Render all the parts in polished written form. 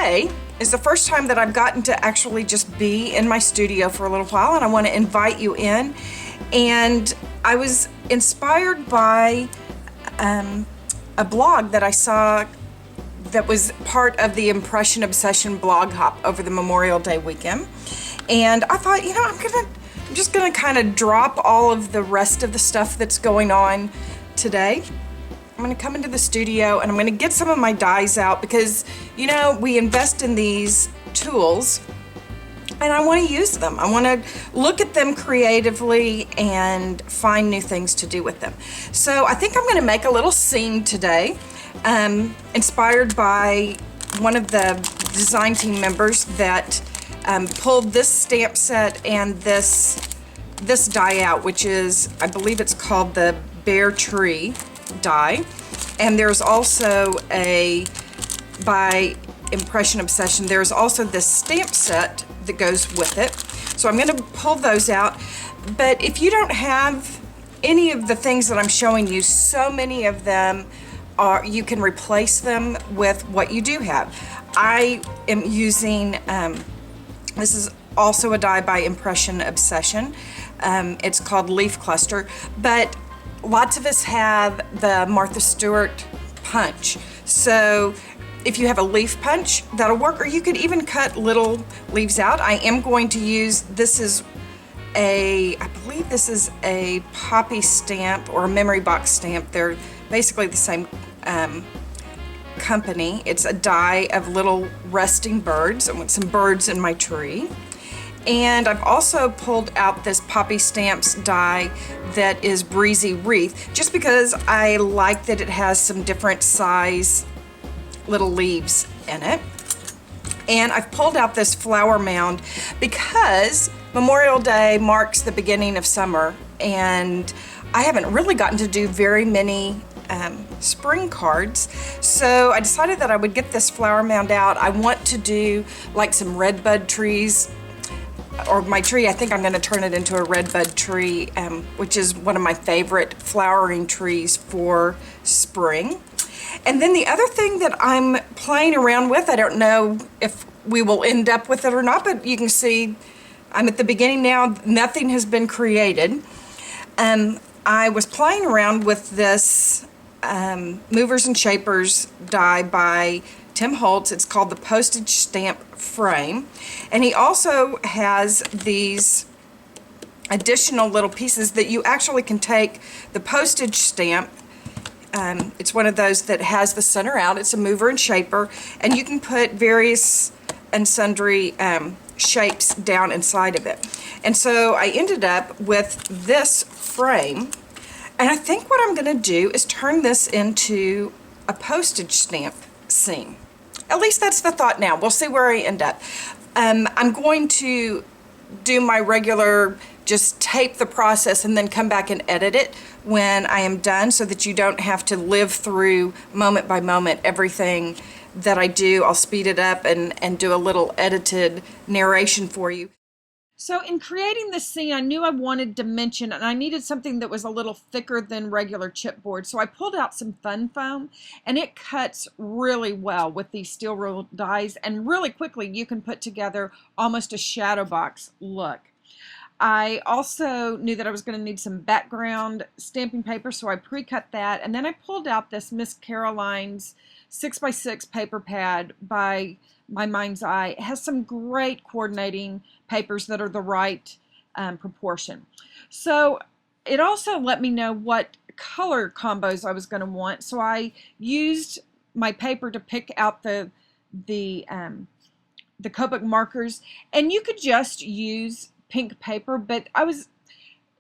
today is the first time that I've gotten to actually just be in my studio for a little while, and I want to invite you in. And I was inspired by a blog that I saw that was part of the Impression Obsession blog hop over the Memorial Day weekend. And I thought, I'm just gonna kind of drop all of the rest of the stuff that's going on today. I'm gonna come into the studio and I'm gonna get some of my dies out because, we invest in these tools and I want to use them. I want to look at them creatively and find new things to do with them. So I think I'm going to make a little scene today, inspired by one of the design team members that pulled this stamp set and this die out, which is, I believe it's called the Bear Tree die. And there's also by Impression Obsession, there's also this stamp set that goes with it. So I'm going to pull those out. But if you don't have any of the things that I'm showing you, so many of them you can replace them with what you do have. I am using, this is also a die by Impression Obsession. It's called Leaf Cluster, but lots of us have the Martha Stewart punch. So if you have a leaf punch, that'll work, or you could even cut little leaves out. I am going to use, I believe this is a poppy stamp or a memory box stamp. They're basically the same company. It's a die of little resting birds. I want some birds in my tree. And I've also pulled out this Poppy Stamps die that is Breezy Wreath, just because I like that it has some different size little leaves in it. And I've pulled out this flower mound because Memorial Day marks the beginning of summer, and I haven't really gotten to do very many spring cards. So I decided that I would get this flower mound out. I want to do like some redbud trees, or my tree, I think I'm going to turn it into a redbud tree, which is one of my favorite flowering trees for spring. And then the other thing that I'm playing around with, I don't know if we will end up with it or not, but you can see I'm at the beginning now. Nothing has been created. I was playing around with this Movers and Shapers die by Tim Holtz. It's called the Postage Stamp Frame. And he also has these additional little pieces that you actually can take the postage stamp. It's one of those that has the center out. It's a mover and shaper, and you can put various and sundry shapes down inside of it. And so I ended up with this frame, and I think what I'm going to do is turn this into a postage stamp scene. At least that's the thought now. We'll see where I end up. I'm going to do my regular, just tape the process and then come back and edit it when I am done, so that you don't have to live through moment by moment everything that I do. I'll speed it up and do a little edited narration for you. So in creating this scene, I knew I wanted dimension, and I needed something that was a little thicker than regular chipboard. So I pulled out some Fun Foam, and it cuts really well with these steel rule dies, and really quickly you can put together almost a shadow box look. I also knew that I was going to need some background stamping paper, so I pre-cut that, and then I pulled out this Miss Caroline's 6x6 paper pad by My Mind's Eye. It has some great coordinating papers that are the right proportion. So it also let me know what color combos I was going to want, so I used my paper to pick out the Copic markers, and you could just use pink paper, but I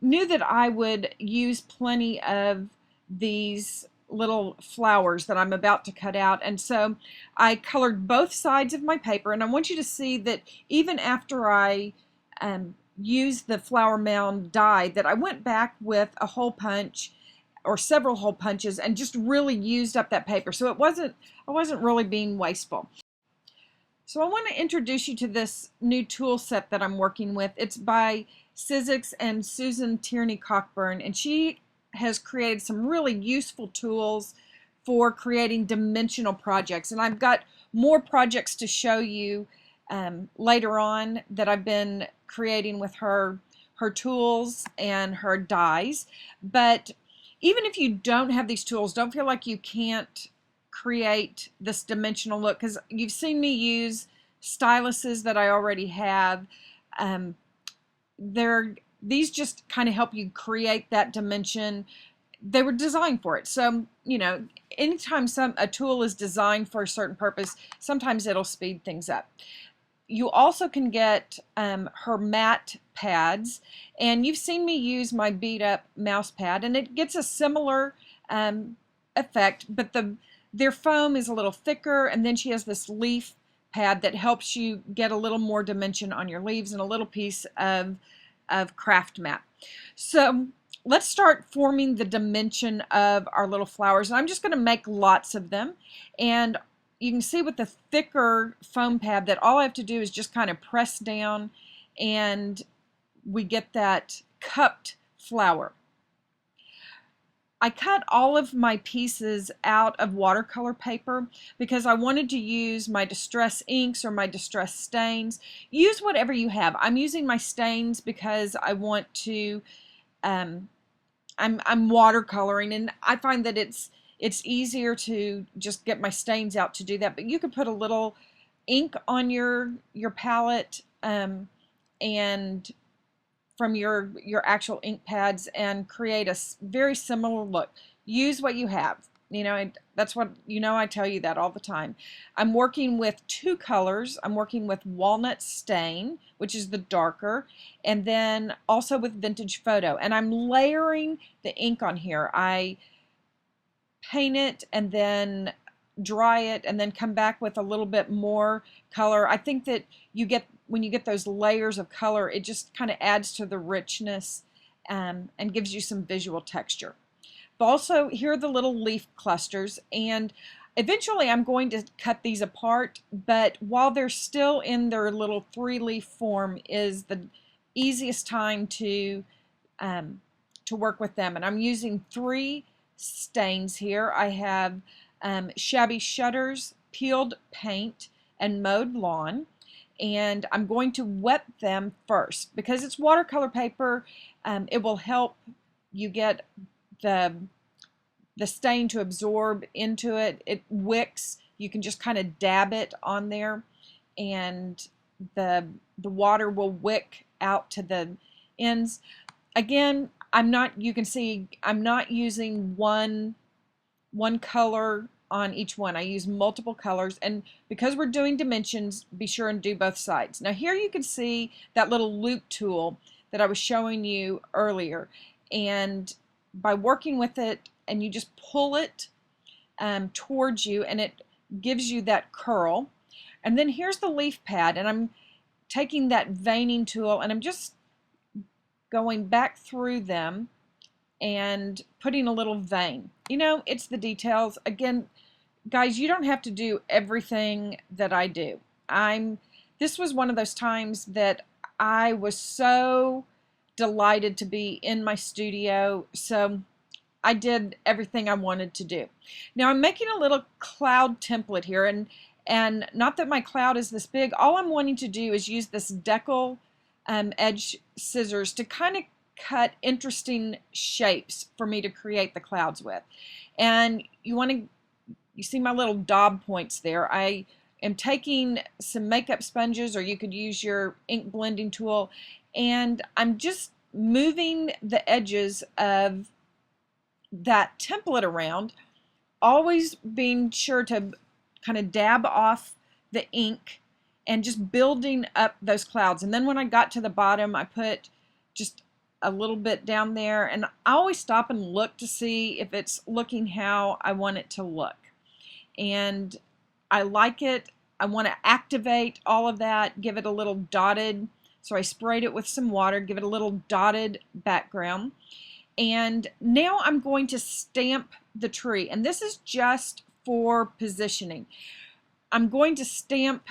knew that I would use plenty of these little flowers that I'm about to cut out, and so I colored both sides of my paper. And I want you to see that even after I used the flower mound die, that I went back with a hole punch or several hole punches and just really used up that paper. So I wasn't really being wasteful. So I want to introduce you to this new tool set that I'm working with. It's by Sizzix and Susan Tierney Cockburn, and she has created some really useful tools for creating dimensional projects. And I've got more projects to show you later on that I've been creating with her tools and her dies. But even if you don't have these tools, don't feel like you can't create this dimensional look, because you've seen me use styluses that I already have. Um, these just kind of help you create that dimension. They were designed for it. So, you know, anytime a tool is designed for a certain purpose, sometimes it'll speed things up. You also can get her matte pads, and you've seen me use my beat up mouse pad, and it gets a similar effect, but their foam is a little thicker, and then she has this leaf pad that helps you get a little more dimension on your leaves and a little piece of craft mat. So let's start forming the dimension of our little flowers. And I'm just going to make lots of them, and you can see with the thicker foam pad that all I have to do is just kind of press down and we get that cupped flower. I cut all of my pieces out of watercolor paper because I wanted to use my distress inks or my distress stains. Use whatever you have. I'm using my stains because I want to, I'm watercoloring, and I find that it's easier to just get my stains out to do that. But you could put a little ink on your palette and from your actual ink pads and create a very similar look. Use what you have. You know, that's what, you know, I tell you that all the time. I'm working with two colors. I'm working with Walnut Stain, which is the darker, and then also with Vintage Photo. And I'm layering the ink on here. I paint it and then dry it and then come back with a little bit more color. I think that when you get those layers of color, it just kind of adds to the richness and gives you some visual texture. But also, here are the little leaf clusters, and eventually I'm going to cut these apart, but while they're still in their little 3-leaf form is the easiest time to work with them. And I'm using 3 stains here. I have Shabby Shutters, Peeled Paint, and Mowed Lawn. And I'm going to wet them first because it's watercolor paper. It will help you get the stain to absorb into it. It wicks. You can just kind of dab it on there, and the water will wick out to the ends. Again, you can see I'm not using one color on each one. I use multiple colors, and because we're doing dimensions, be sure and do both sides. Now here you can see that little loop tool that I was showing you earlier, and by working with it and you just pull it towards you, and it gives you that curl. And then here's the leaf pad, and I'm taking that veining tool and I'm just going back through them and putting a little vein. You know, it's the details. Again, guys, you don't have to do everything that I do. This was one of those times that I was so delighted to be in my studio, so I did everything I wanted to do. Now I'm making a little cloud template here, and not that my cloud is this big. All I'm wanting to do is use this decal edge scissors to kind of cut interesting shapes for me to create the clouds with. And you see my little daub points there. I am taking some makeup sponges, or you could use your ink blending tool, and I'm just moving the edges of that template around, always being sure to kind of dab off the ink and just building up those clouds. And then when I got to the bottom, I put just a little bit down there, and I always stop and look to see if it's looking how I want it to look. And I like it. I want to activate all of that, give it a little dotted, so I sprayed it with some water, give it a little dotted background. And now I'm going to stamp the tree, and this is just for positioning. I'm going to stamp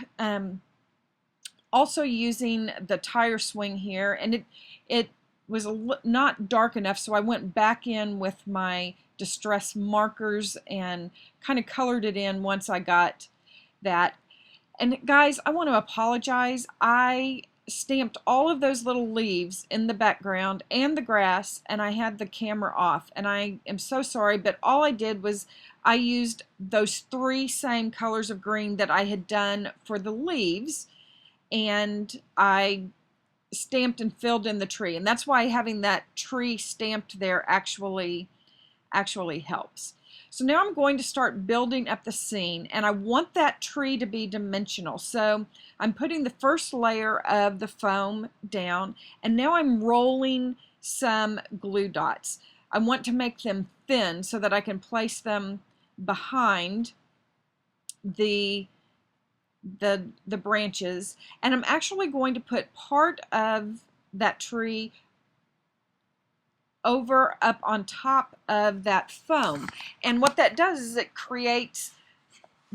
also using the tire swing here, and it was not dark enough, so I went back in with my distress markers and kind of colored it in once I got that. And guys, I want to apologize. I stamped all of those little leaves in the background and the grass, and I had the camera off, and I am so sorry, but all I did was I used those 3 same colors of green that I had done for the leaves, and I stamped and filled in the tree, and that's why having that tree stamped there actually helps. So now I'm going to start building up the scene, and I want that tree to be dimensional. So I'm putting the first layer of the foam down, and now I'm rolling some glue dots. I want to make them thin so that I can place them behind the branches, and I'm actually going to put part of that tree over up on top of that foam, and what that does is it creates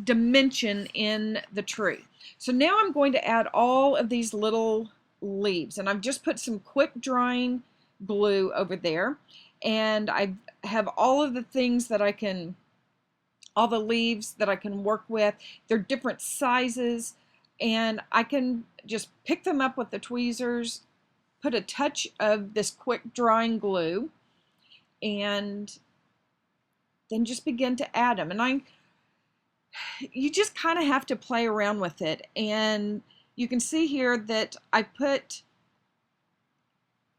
dimension in the tree. So now I'm going to add all of these little leaves, and I've just put some quick drying glue over there, and I have all of the things that I can, all the leaves that I can work with. They're different sizes, and I can just pick them up with the tweezers, put a touch of this quick drying glue, and then just begin to add them. And you just kind of have to play around with it. And you can see here that I put,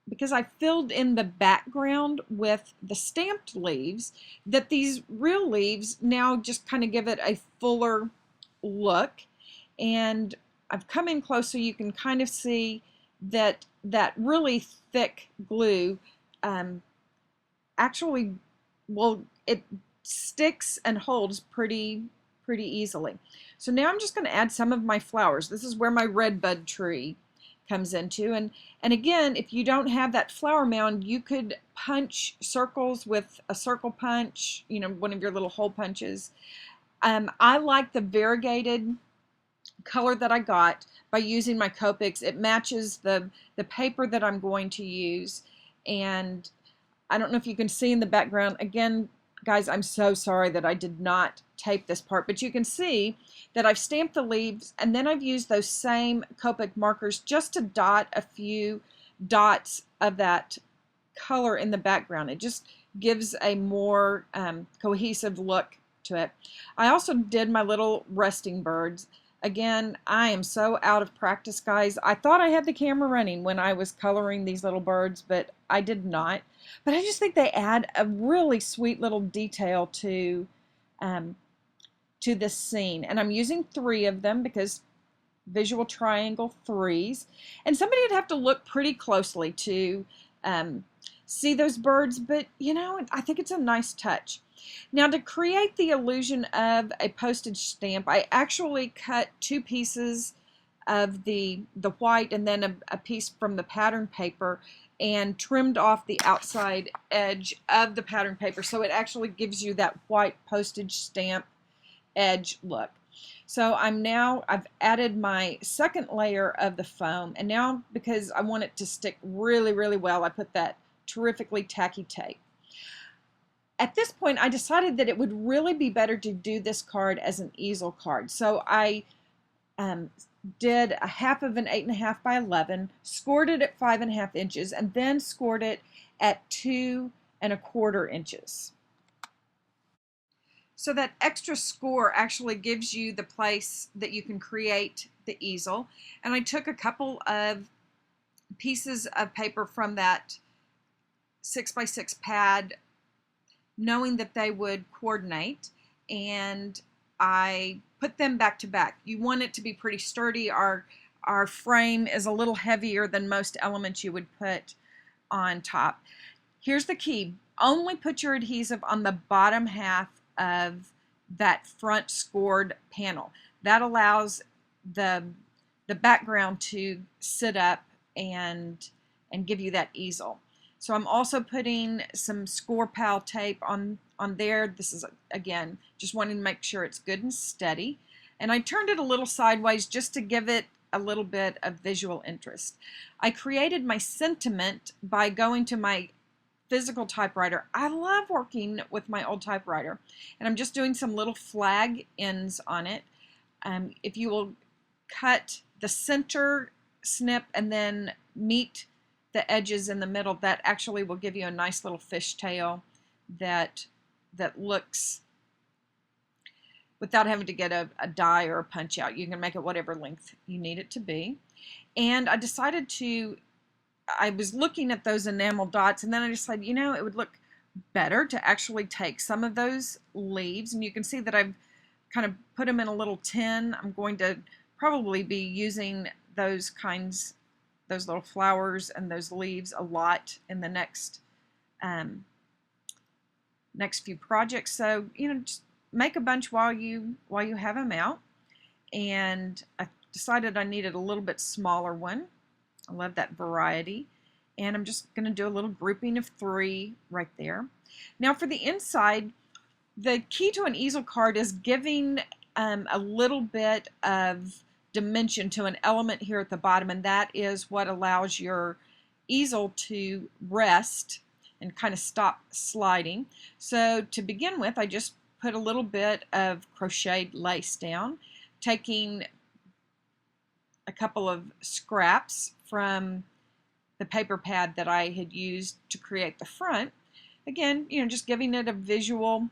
because I filled in the background with the stamped leaves, that these real leaves now just kind of give it a fuller look. And I've come in close so you can kind of see that that really thick glue actually, well, it sticks and holds pretty easily. So now I'm just going to add some of my flowers. This is where my red bud tree comes into, and again, if you don't have that flower mound, you could punch circles with a circle punch, you know, one of your little hole punches. I like the variegated color that I got by using my Copics. It matches the paper that I'm going to use, and I don't know if you can see in the background. Again, guys, I'm so sorry that I did not tape this part, but you can see that I've stamped the leaves, and then I've used those same Copic markers just to dot a few dots of that color in the background. It just gives a more cohesive look to it. I also did my little resting birds. Again, I am so out of practice, guys. I thought I had the camera running when I was coloring these little birds, but I did not. But I just think they add a really sweet little detail to this scene. And I'm using 3 of them because visual triangle 3s. And somebody would have to look pretty closely to see those birds, but you know, I think it's a nice touch. Now, to create the illusion of a postage stamp, I actually cut 2 pieces of the white and then a piece from the pattern paper and trimmed off the outside edge of the pattern paper, so it actually gives you that white postage stamp edge look. So I've added my second layer of the foam, and now because I want it to stick really well, I put that terrifically tacky tape. At this point, I decided that it would really be better to do this card as an easel card. So I did a half of an 8.5 by 11, scored it at 5.5 inches, and then scored it at 2.25 inches. So that extra score actually gives you the place that you can create the easel. And I took a couple of pieces of paper from that 6x6 pad, knowing that they would coordinate, and I put them back to back. You want it to be pretty sturdy. Our frame is a little heavier than most elements you would put on top. Here's the key. Only put your adhesive on the bottom half of that front scored panel. That allows the background to sit up and give you that easel. So I'm also putting some Score Pal tape on there. This is, again, just wanting to make sure it's good and steady. And I turned it a little sideways just to give it a little bit of visual interest. I created my sentiment by going to my physical typewriter. I love working with my old typewriter. And I'm just doing some little flag ends on it. If you will cut the center snip and then meet the edges in the middle, that actually will give you a nice little fishtail that looks, without having to get a die or a punch out. You can make it whatever length you need it to be. And I decided I was looking at those enamel dots, and then I decided, you know, it would look better to actually take some of those leaves, and you can see that I've kind of put them in a little tin. I'm going to probably be using those little flowers and those leaves a lot in the next few projects. So, you know, just make a bunch while you have them out. And I decided I needed a little bit smaller one. I love that variety. And I'm just going to do a little grouping of 3 right there. Now for the inside, the key to an easel card is giving a little bit of dimension to an element here at the bottom, and that is what allows your easel to rest and kind of stop sliding. So to begin with, I just put a little bit of crocheted lace down, taking a couple of scraps from the paper pad that I had used to create the front. Again, you know, just giving it a visual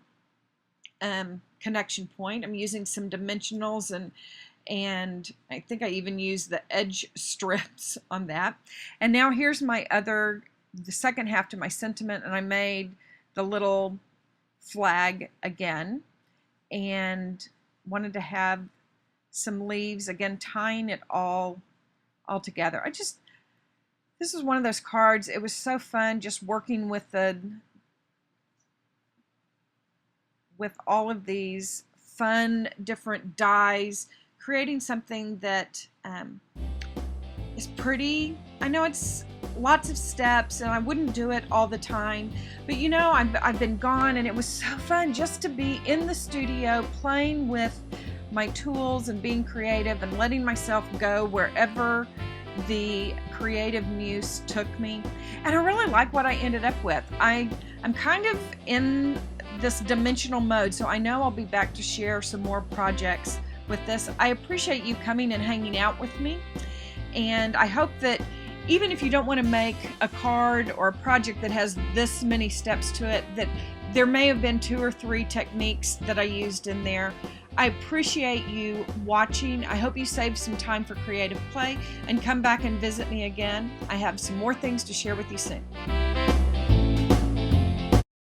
connection point. I'm using some dimensionals, and I think I even used the edge strips on that. And now here's the second half to my sentiment, and I made the little flag again and wanted to have some leaves, again tying it all together. This is one of those cards, it was so fun just working with all of these fun different dies, creating something that is pretty. I know it's lots of steps and I wouldn't do it all the time, but you know, I've been gone, and it was so fun just to be in the studio playing with my tools and being creative and letting myself go wherever the creative muse took me. And I really like what I ended up with. I'm kind of in this dimensional mode, so I know I'll be back to share some more projects with this. I appreciate you coming and hanging out with me, and I hope that even if you don't want to make a card or a project that has this many steps to it, that there may have been 2 or 3 techniques that I used in there. I appreciate you watching. I hope you save some time for creative play and come back and visit me again. I have some more things to share with you soon.